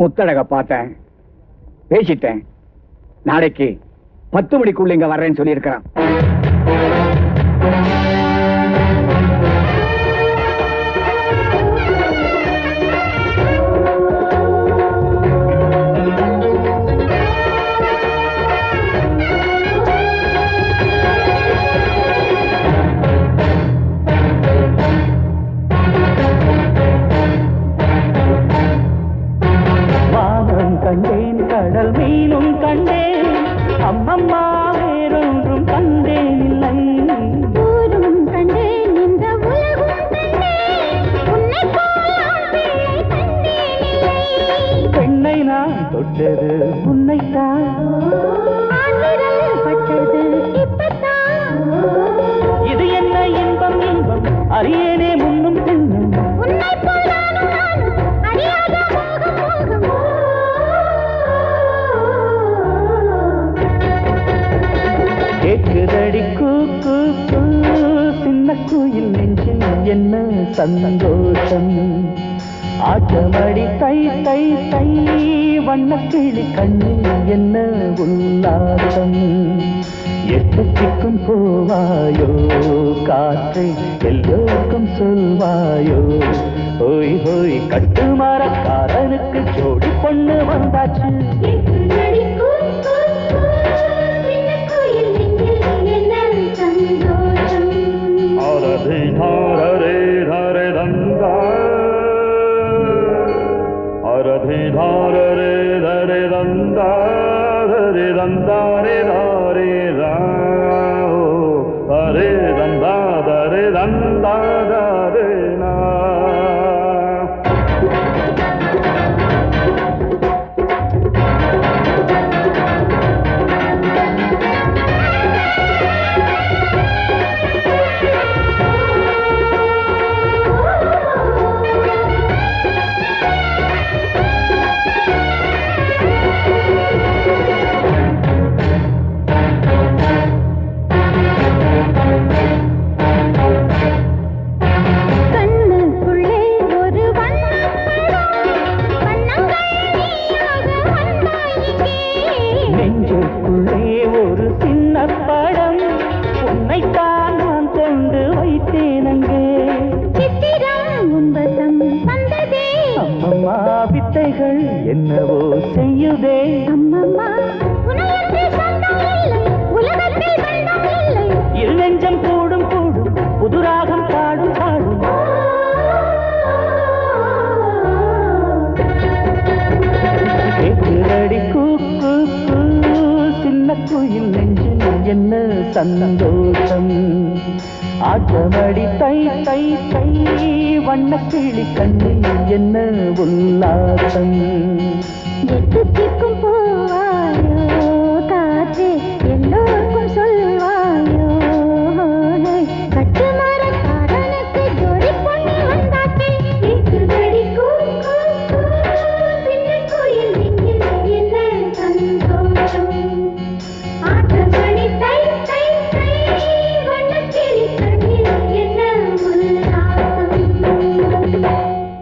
முத்தழக பார்த்தேன், பேசிட்டேன். நாளைக்கு 10 மணிக்குள்ள இங்க வர்றேன்னு சொல்லியிருக்கிறான். கண்டேன் கடல் மீனும் கண்டேன், அம்மம்மா வேறொன்றும் கண்டேன் இல்லை. ஊரும் கண்டேன், இந்த உலகும் கண்டேன், உன்னை போல் கண்டேன் இல்லை. பெண்ணை நான் தொட்டது உன்னைத்தான், பட்டது இப்பத்தான். இது என்ன இன்பம் இன்பம் அறியேனே முன்னும் பின்னும், உன்னை போல் நானும் நானும் அறியாத மோகம் மோகம். கேக்குதடி கூ கூ கூ, சின்ன குயில் நெஞ்சில் என்ன சந்தோஷம். ஆட்டமடி தை தை தை, வண்ணக்கிளி கண்ணில் என்ன உல்லாசம். எட்டுக்கும் போவாயோ காற்றை எல்லோருக்கும் சொல்வாயோ. ஹோய் ஹோய் கட்டுமரக்காரனுக்கு ஜோடி பொண்ணு வந்தாச்சு. வித்தைகள் என்னவோ செய்யுதே அம்மம்மா, உனக்கு சொந்தம் இல்லை உலகத்தில் பந்தம் இல்லை. இரு நெஞ்சம் கூடும் கூடும் புதுராகம் பாடும் பாடும். கேக்குதடி கூ கூ கூ, சின்ன குயில் நெஞ்சில் என்ன சந்தோஷம். ஆட்டமடி தை தை தை, வண்ணக்கிளி கண்ணில் என்ன உல்லாசம்.